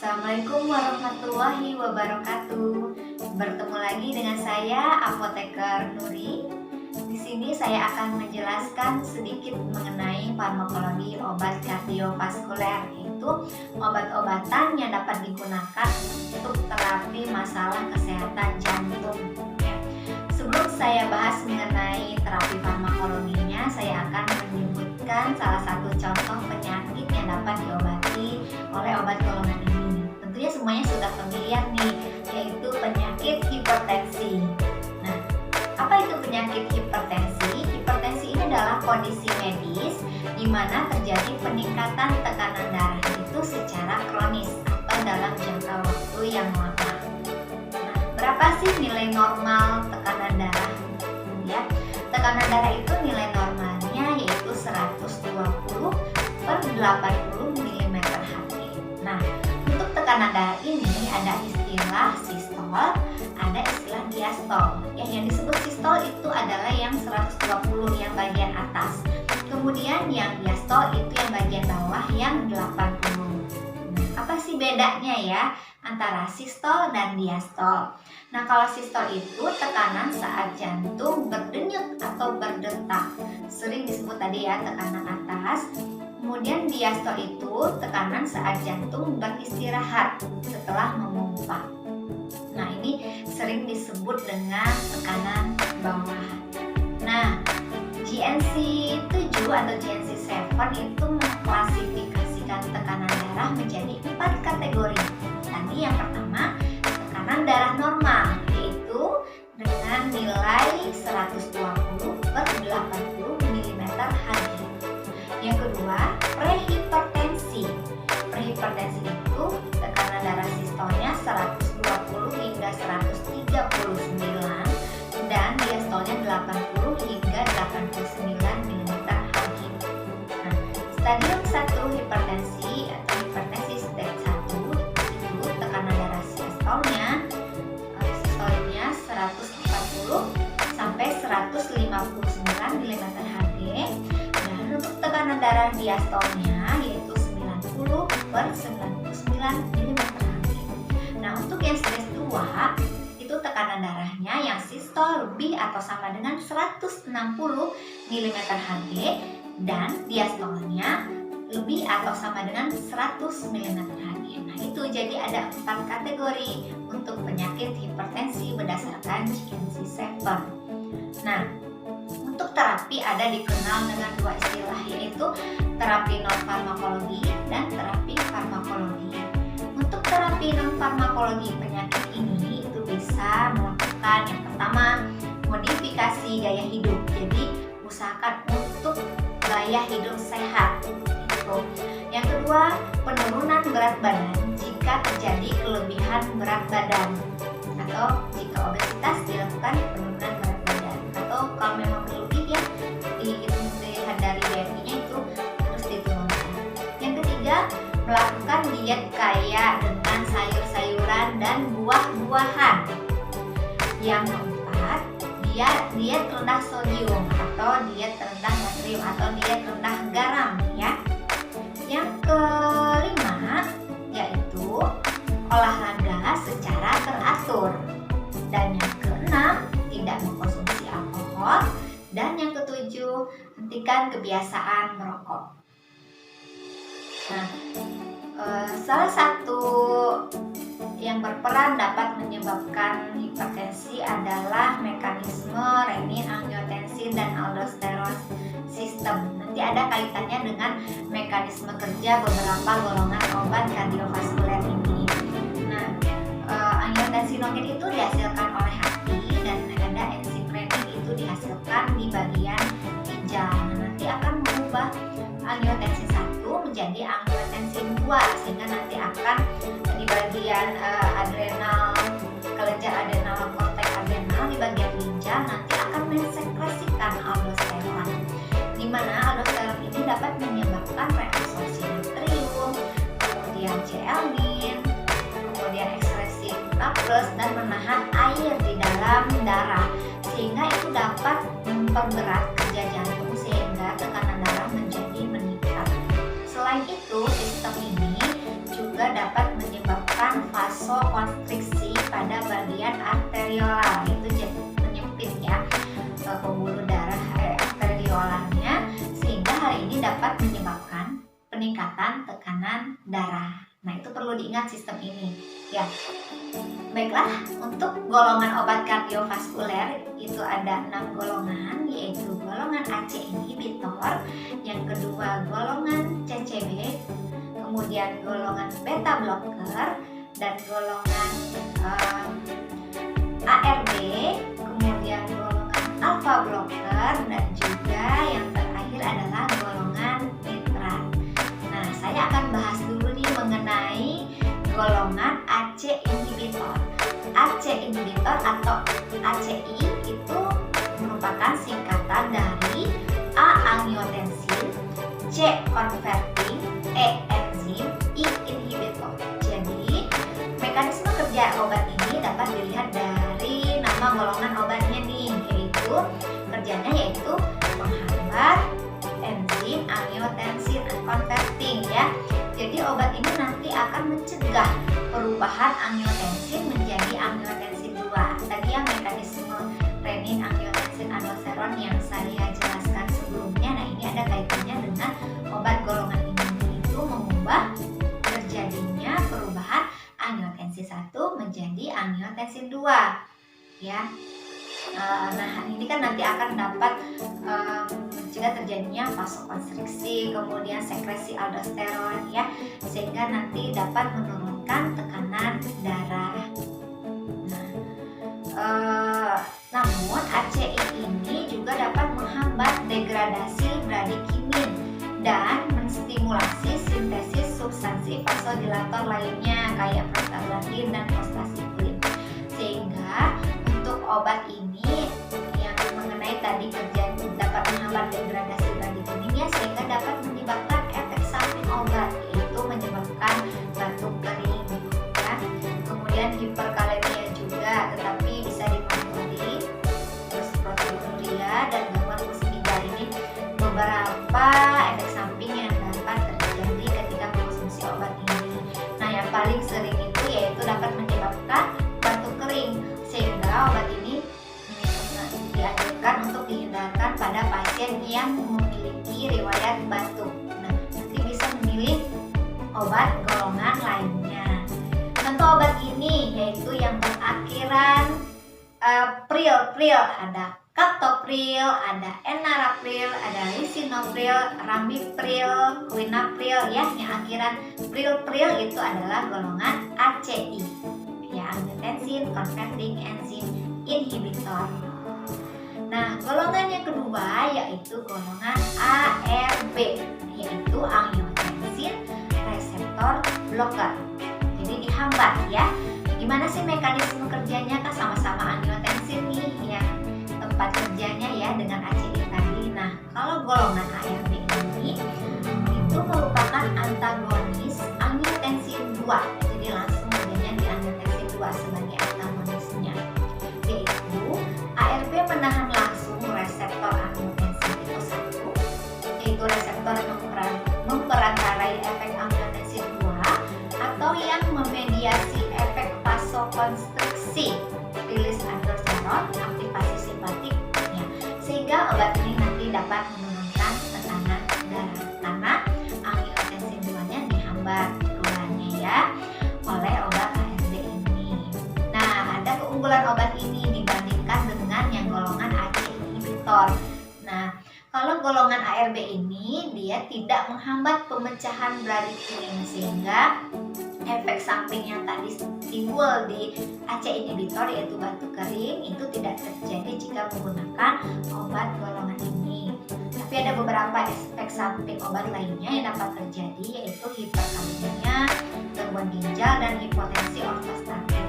Assalamualaikum warahmatullahi wabarakatuh. Bertemu lagi dengan saya, Apoteker Nuri. Di sini saya akan menjelaskan sedikit mengenai farmakologi obat kardiovaskuler, yaitu obat-obatan yang dapat digunakan untuk terapi masalah kesehatan jantung. Ya. Sebelum saya bahas mengenai terapi farmakologinya, saya akan menyebutkan salah satu contoh penyakit yang dapat diobati oleh obat golongan ini. Tentunya semuanya sudah familiar nih, yaitu penyakit hipertensi. Nah, apa itu penyakit hipertensi? Hipertensi ini adalah kondisi medis di mana terjadi peningkatan tekanan darah itu secara kronis atau dalam jangka waktu yang lama. Nah, berapa sih nilai normal tekanan darah? Ya, tekanan darah itu nilai normalnya yaitu 120 per 80 mm/Hg. Nah, untuk tekanan darah ini ada istilah sistol, ada istilah diastol. Ya, yang disebut sistol itu adalah yang 120 yang bagian atas. Kemudian yang diastol itu yang bagian bawah yang 80. Nah, apa sih bedanya ya antara sistol dan diastol? Nah, kalau sistol itu tekanan saat jantung berdenyut atau berdetak. Sering disebut tadi ya tekanan atas. Kemudian diastol itu tekanan saat jantung beristirahat setelah memompa. Nah, ini sering disebut dengan tekanan bawah. Nah, GNC 7 atau GNC 7 itu mengklasifikasikan tekanan darah menjadi 4 kategori. Tadi yang pertama, tekanan darah normal, yaitu dengan nilai 120 per 80 mm/Hg. Yang kedua, prehipertensi. Prehipertensi itu tekanan darah sistolnya 120 hingga 139 dan diastolnya 80 hingga 89 mm/Hg. Nah, stadium 1 hipertensi atau hipertensi stage 1 itu tekanan darah sistolnya 140 sampai 159 mm/Hg. Untuk tekanan darah diastolnya yaitu 90 per 99 mm/Hg. Nah, untuk yang stage 2 itu tekanan darahnya yang sistol lebih atau sama dengan 160 mm/Hg dan diastolnya lebih atau sama dengan 100 mm/Hg. Nah, itu jadi ada 4 kategori untuk penyakit hipertensi berdasarkan GNC 7. Nah, untuk terapi ada dikenal dengan 2 istilah, yaitu terapi non-farmakologi dan terapi farmakologi. Untuk terapi non-farmakologi penyakit ini itu bisa melakukan yang pertama, modifikasi gaya hidup. Jadi usahakan untuk gaya hidup sehat. Yang kedua, penurunan berat badan jika terjadi kelebihan berat badan, atau jika obesitas dilakukan penurunan berat badan, atau kalau memang berlebih ya dilihat dari BMI-nya itu harus diturunkan. Yang ketiga, melakukan diet kaya dengan sayur-sayuran dan buah-buahan. Yang keempat, diet rendah sodium atau diet rendah natrium atau diet rendah garam ya. Yang kelima yaitu olahraga secara teratur. Dan yang keenam, tidak mengkonsumsi alkohol. Dan yang ketujuh, hentikan kebiasaan merokok. Nah, salah satu yang berperan dapat menyebabkan hipertensi adalah mekanisme renin-angiotensin dan aldosteron sistem. Nanti ada kaitannya dengan mekanisme kerja beberapa golongan obat kardiovaskuler ini. Nah, angiotensinogen itu dihasilkan oleh hati dan ada enzim renin itu dihasilkan di bagian ginjal. Nah, nanti akan mengubah angiotensin 1 menjadi angiotensin 2 sehingga nanti akan di bagian adrenal, kelenjar adrenal, korteks adrenal di bagian ginjal nanti akan mensekresikan aldosteron, di mana aldosteron ini dapat menyebabkan reabsorpsi natrium, kemudian CL-nin, kemudian ekskresi plus dan menahan air di dalam darah sehingga itu dapat memperberat kerja jantung sehingga tekanan darah menjadi meningkat. Selain itu, sistem ini juga dapat menyebabkan tekanan darah. Nah, itu perlu diingat sistem ini ya. Baiklah, untuk golongan obat kardiovaskuler itu ada 6 golongan, yaitu golongan ACE inhibitor, yang kedua golongan CCB, kemudian golongan beta blocker, dan golongan ARB, kemudian golongan alpha blocker, dan juga yang terakhir adalah golongan nitrat. Nah, saya akan bahas dulu nih mengenai golongan ACE inhibitor. ACE inhibitor atau ACI itu merupakan singkatan dari A. angiotensin, C. converting, E. enzim, I. inhibitor. Jadi, mekanisme kerja obat ini dapat dilihat dari nama golongan obatnya nih, yaitu kerjanya yaitu menghambat enzim angiotensin converting ya. Jadi obat ini nanti akan mencegah perubahan angiotensin menjadi angiotensin 2. Tadi yang mekanisme renin angiotensin aldosteron yang saya jelaskan sebelumnya. Nah, ini ada kaitannya dengan obat golongan ini, itu mengubah terjadinya perubahan angiotensin 1 menjadi angiotensin 2 ya. Nah, ini kan nanti akan dapat mencegah terjadinya vasokonstriksi, kemudian sekresi aldosteron ya, sehingga nanti dapat menurunkan tekanan darah. Namun ACI ini juga dapat menghambat degradasi bradikinin dan menstimulasi sintesis substansi vasodilator lainnya kayak prostaglandin dan prostacyclin. Sehingga untuk obat ini yang mengenai tadi kerja dapat menghambat degradasi bradikinin sehingga dapat menyebabkan efek samping obat, yaitu menyebabkan batuk kering ya. Kemudian hiperkalemia juga, tetapi bisa dimonitori. Terus proteinuria dan gangguan fungsi ginjal ini beberapa efek samping yang dapat terjadi ketika mengkonsumsi obat ini. Nah, yang paling sering itu yaitu dapat menyebabkan batuk kering, sehingga obat ini dianjurkan untuk dihindarkan pada pasien yang memiliki riwayat batuk. Nah, nanti bisa memilih obat golongan lainnya. Contoh obat ini yaitu yang berakhiran pril, ada captopril, ada enalapril, ada lisinopril, ramipril, quinapril ya. Yang akhiran pril itu adalah golongan ACI ya, angiotensin converting enzyme inhibitor. Nah, golongan yang kedua yaitu golongan ARB, yaitu angiotensin reseptor blocker. Jadi dihambat ya. Gimana sih mekanisme kerjanya? Kan sama-sama angiotensin nih ya, tempat kerjanya ya dengan ACI tadi. Nah, kalau golongan ARB ini itu merupakan antagonis angiotensin 2. Jadi langsung kerjanya di angiotensin 2 sebagai antagonisnya. Yaitu ARB menahan langsung reseptor angiotensin tipe 1, yaitu reseptor memperantarai efek angiotensin 2 atau yang memediasi efek vasokonstriksi, rilis aldosteron, aktivasi simpatik ya. Sehingga obat ini nanti dapat menurunkan tekanan darah karena angiotensin 2-nya dihambat keluarnya ya oleh obat ARB ini. Nah, ada keunggulan obat ini dibandingkan dengan yang golongan ACE inhibitor. Nah, kalau golongan ARB ini dia tidak menghambat pemecahan bradikinin, sehingga efek samping yang tadi timbul di ACE inhibitor yaitu batuk kering itu tidak terjadi jika menggunakan obat golongan ini. Tapi ada beberapa efek samping obat lainnya yang dapat terjadi, yaitu hiperkalemia, gangguan ginjal, dan hipotensi ortostatik.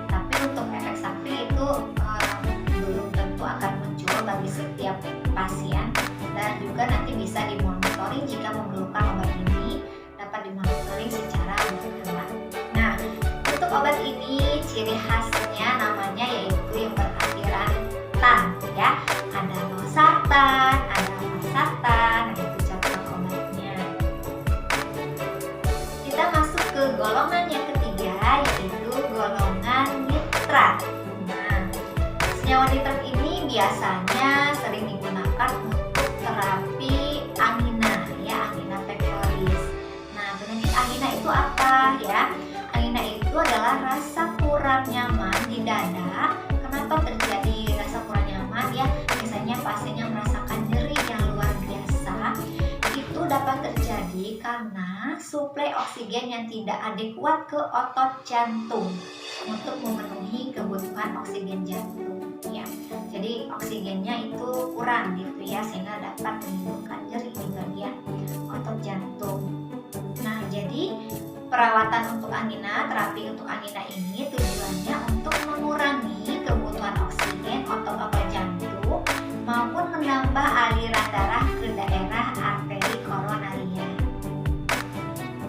Tapi untuk efek samping itu belum tentu akan muncul bagi setiap pasien, dan juga nanti bisa dimonitoring jika memerlukan obat ini dapat dimonitoring secara berkala. Nah, untuk obat ini ciri khasnya namanya yaitu yang berakhiran tan ya. Ada losartan, ada valsartan, itu contoh obatnya. Kita masuk ke golongan yang ketiga yaitu golongan nitrat. Nah, senyawa nitrat ini biasanya sering digunakan untuk terapi angina ya, angina pectoris. Nah, suplai oksigen yang tidak adekuat ke otot jantung untuk memenuhi kebutuhan oksigen jantung ya. Jadi oksigennya itu kurang gitu ya, sehingga dapat menimbulkan nyeri di bagian otot jantung. Nah, jadi perawatan untuk angina, terapi untuk angina ini tujuannya untuk mengurangi kebutuhan oksigen otot-otot jantung maupun menambah aliran darah ke daerah arteri koronaria.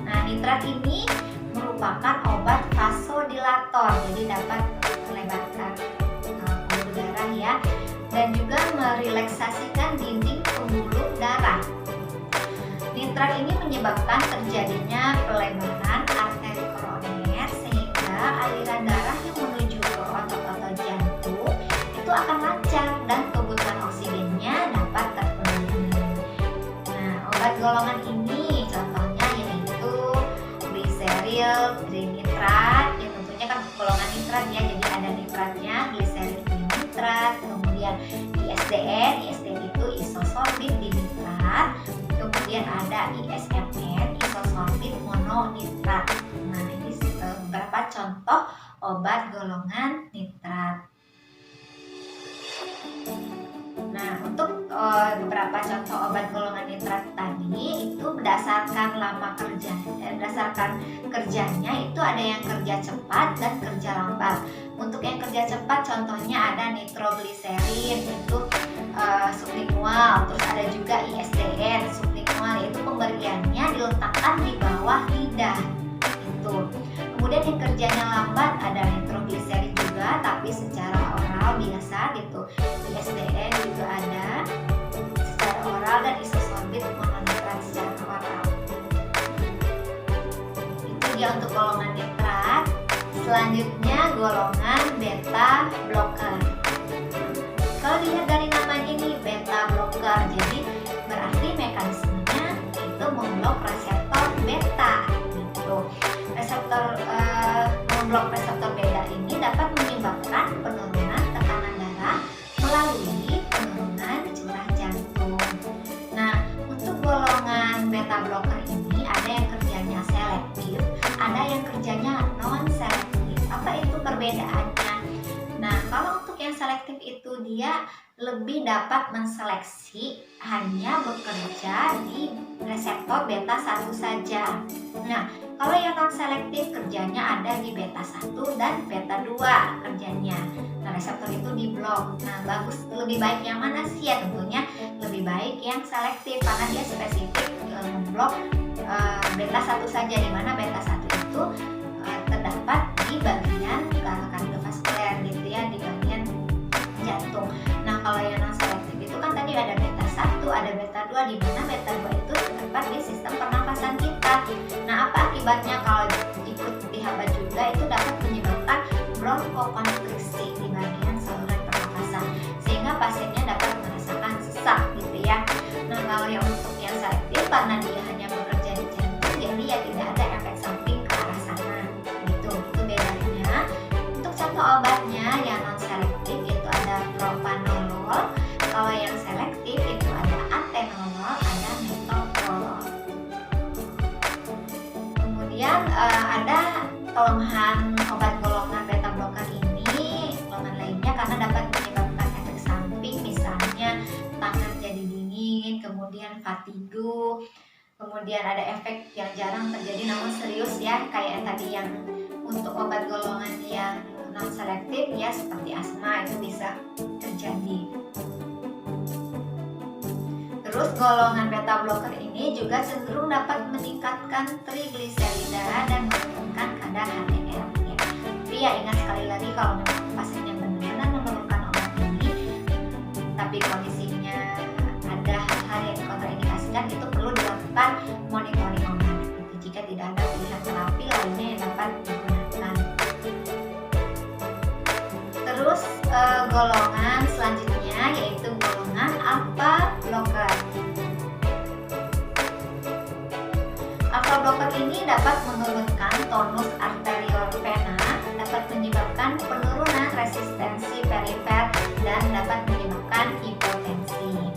Nah, nitrat ini merupakan obat vasodilator, jadi dapat melebarkan pembuluh darah ya, dan juga merelaksasikan dinding pembuluh darah. Nitrat ini menyebabkan terjadinya pelebaran arteri koroner sehingga aliran darah yang menuju ke otot-otot jantung itu akan lancar dan kebutuhan oksigennya dapat terpenuhi. Nah, obat golongan ini contohnya yaitu gliseril, trinitrat, ya tentunya kan golongan nitrat ya, jadi ada nitratnya, gliseril trinitrat, kemudian ISDN itu isosorbit dinitrat, kemudian ada ISMN, isosorbit mononitrat. Nah, ini beberapa contoh obat golongan nitrat. Nah, untuk beberapa contoh obat golongan nitrat tadi itu berdasarkan kerjanya itu ada yang kerja cepat dan kerja lambat. Untuk yang kerja cepat contohnya ada nitrogliserin itu sublingual, terus ada juga ISDN sublingual, yaitu pemberiannya diletakkan di bawah lidah itu. Kemudian yang kerjanya lambat ada nitrogliserin juga tapi secara oral biasa gitu. ISDN juga ada secara oral dan isosorbit mononitrat secara oral. Itu dia untuk golongan nitrat. Selanjutnya golongan beta blocker. Kalau dilihat dari namanya nih, beta blocker, jadi berarti mekanismenya itu memblok reseptor beta gitu. Memblok reseptor beta ini dapat menyebabkan penurunan tekanan darah melalui penurunan curah jantung. Nah, untuk golongan beta blocker ini ada yang kerjanya selektif, ada yang kerjanya non selektif. Apa itu perbedaannya? Nah, kalau untuk yang selektif itu dia lebih dapat menseleksi hanya bekerja di reseptor beta 1 saja. Nah, kalau yang non selektif kerjanya ada di beta 1 dan beta 2 kerjanya. Nah, reseptor itu diblok. Nah, lebih baik yang mana sih? Ya tentunya lebih baik yang selektif karena dia spesifik memblok beta 1 saja, di mana beta 1 itu terdapat di bagian kardiovaskuler gitu ya, di bagian jantung. Nah, kalau yang non selektif itu kan tadi ada beta 1, ada beta 2, di mana beta 2 itu terdapat di sistem pernapasan kita. Nah, apa akibatnya kalau ikut dihambat juga? Itu dapat menyebabkan bronkokonstriksi di bagian saluran pernapasan sehingga pasiennya dapat merasakan sesak gitu ya. Nah, kalau yang untuk yang selektif karena dia hanya bekerja di jantung, jadi ya tidak ada efek samping ke arah sana gitu. Itu bedanya. Untuk contoh obatnya yang non selektif itu ada propanolol, kalau yang selektif itu ada atenolol, ada metoprolol. Kemudian ada kelemahan obat golongan beta blocker ini, kelemahan lainnya karena dapat menyebabkan efek samping, misalnya tangan jadi dingin, kemudian fatigue, kemudian ada efek yang jarang terjadi namun serius ya, kayak tadi yang untuk obat golongan yang non selektif ya, seperti asma itu bisa terjadi. Terus golongan beta blocker ini juga cenderung dapat meningkatkan trigliserida dan menurunkan kadar HDL ya. Tapi ya ingat sekali lagi, kalau memang pasiennya benar-benar memerlukan obat ini tapi kondisinya ada hal-hal yang kontraindikasikan, itu perlu dilakukan monitoring obat gitu, jika tidak ada pilihan terapi lainnya yang dapat digunakan. Terus golongan selanjutnya yaitu golongan alpha blocker. Alpha blocker ini dapat menurunkan tonus arterial vena, dapat menyebabkan penurunan resistensi perifer dan dapat menyebabkan hipotensi.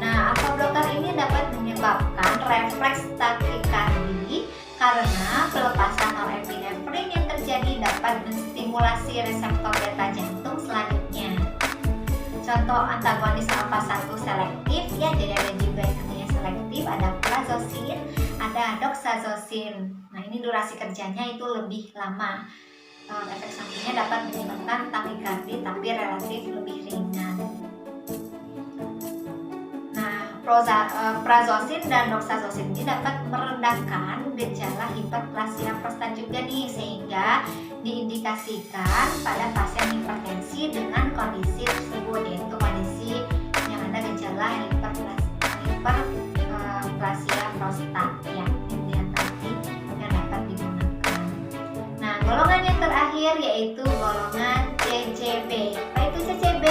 Nah, alpha blocker ini dapat menyebabkan refleks takikardi karena pelepasan norepinefrin yang terjadi dapat menstimulasi reseptor beta jantung selanjutnya. Contoh antagonis alfa 1 selektif ya, jadi ada juga yang katanya selektif, ada prazosin, ada doxazosin. Nah, ini durasi kerjanya itu lebih lama. Efek sampingnya dapat menyebabkan takikardi tapi relatif lebih ringan. Nah, prazosin dan doxazosin ini dapat meredakan gejala hiperplasia prostat juga nih, sehingga diindikasikan pada pasien hipertensi dengan kondisi tersebut, yaitu kondisi yang ada gejala hiperplasia prostat ya, tadi yang dapat digunakan. Nah, golongan yang terakhir yaitu golongan CCB. Apa itu CCB?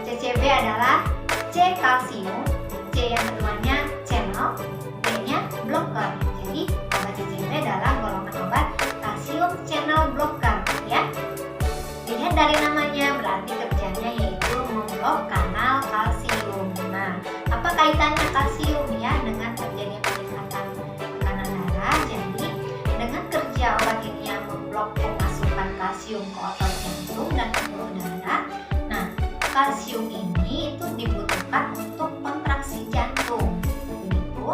CCB adalah C kalsium, C yang keduanya channel, B-nya blocker. Jadi obat CCB adalah golongan obat kalsium channel blocker ya. Dilihat dari namanya berarti kerjanya yaitu memblok kanal kalsium. Nah, apa kaitannya kalsium ya dengan terjadinya peningkatan tekanan darah? Jadi dengan kerja obat ini yang memblok pemasukan kalsium ke otot jantung dan pembuluh darah. Nah, kalsium ini itu dibutuhkan untuk kontraksi jantung. Begitu.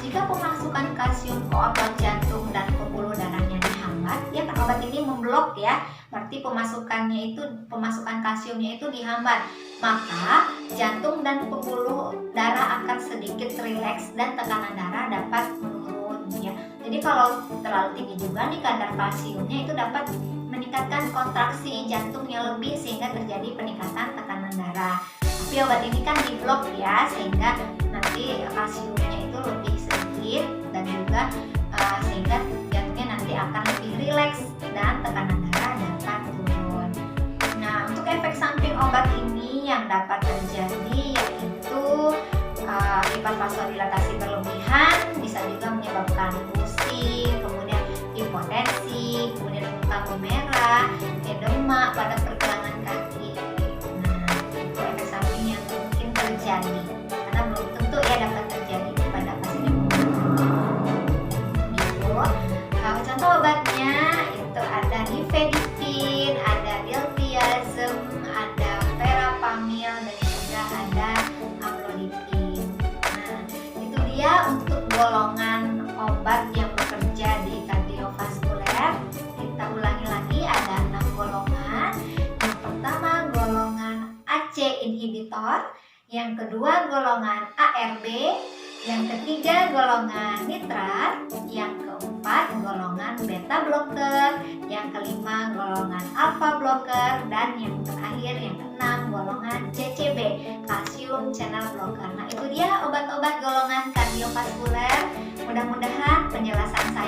Jika pemasukan kalsium ke otot jantung dan pembuluh darahnya dihambat, ya kan obat ini memblok ya, berarti pemasukan kalsiumnya itu dihambat, maka jantung dan pembuluh darah akan sedikit rileks dan tekanan darah dapat menurun ya. Jadi kalau terlalu tinggi juga nih kadar kalsiumnya itu dapat meningkatkan kontraksi jantung yang lebih sehingga terjadi peningkatan tekanan darah. Tapi obat ini kan diblok ya, sehingga nanti kalsiumnya itu lebih sedikit dan juga sehingga jantungnya nanti akan lebih rileks dan tekanan darah dapat turun. Nah, untuk efek samping obat ini yang dapat terjadi yaitu hipervasodilatasi berlebihan, bisa juga menyebabkan pusing, kemudian impotensi, kemudian muka memerah, edema pada pergelangan kaki. Nah, itu efek samping yang mungkin terjadi karena belum tentu ya dapat terjadi pada pasien yang gitu. Contoh obatnya itu ada nifedipin, ada diltiazem, ada verapamil, dan juga ada amlodipin. Nah, itu dia untuk golongan obat yang bekerja di kardiovaskuler. Kita ulangi lagi, ada 6 golongan. Yang pertama golongan AC inhibitor, yang kedua golongan ARB, yang ketiga golongan nitrat, yang keempat golongan beta blocker, yang kelima golongan alpha blocker, dan yang terakhir yang keenam golongan CCB, calcium channel blocker. Nah, itu dia obat-obat golongan kardiovaskuler. Mudah-mudahan penjelasan saya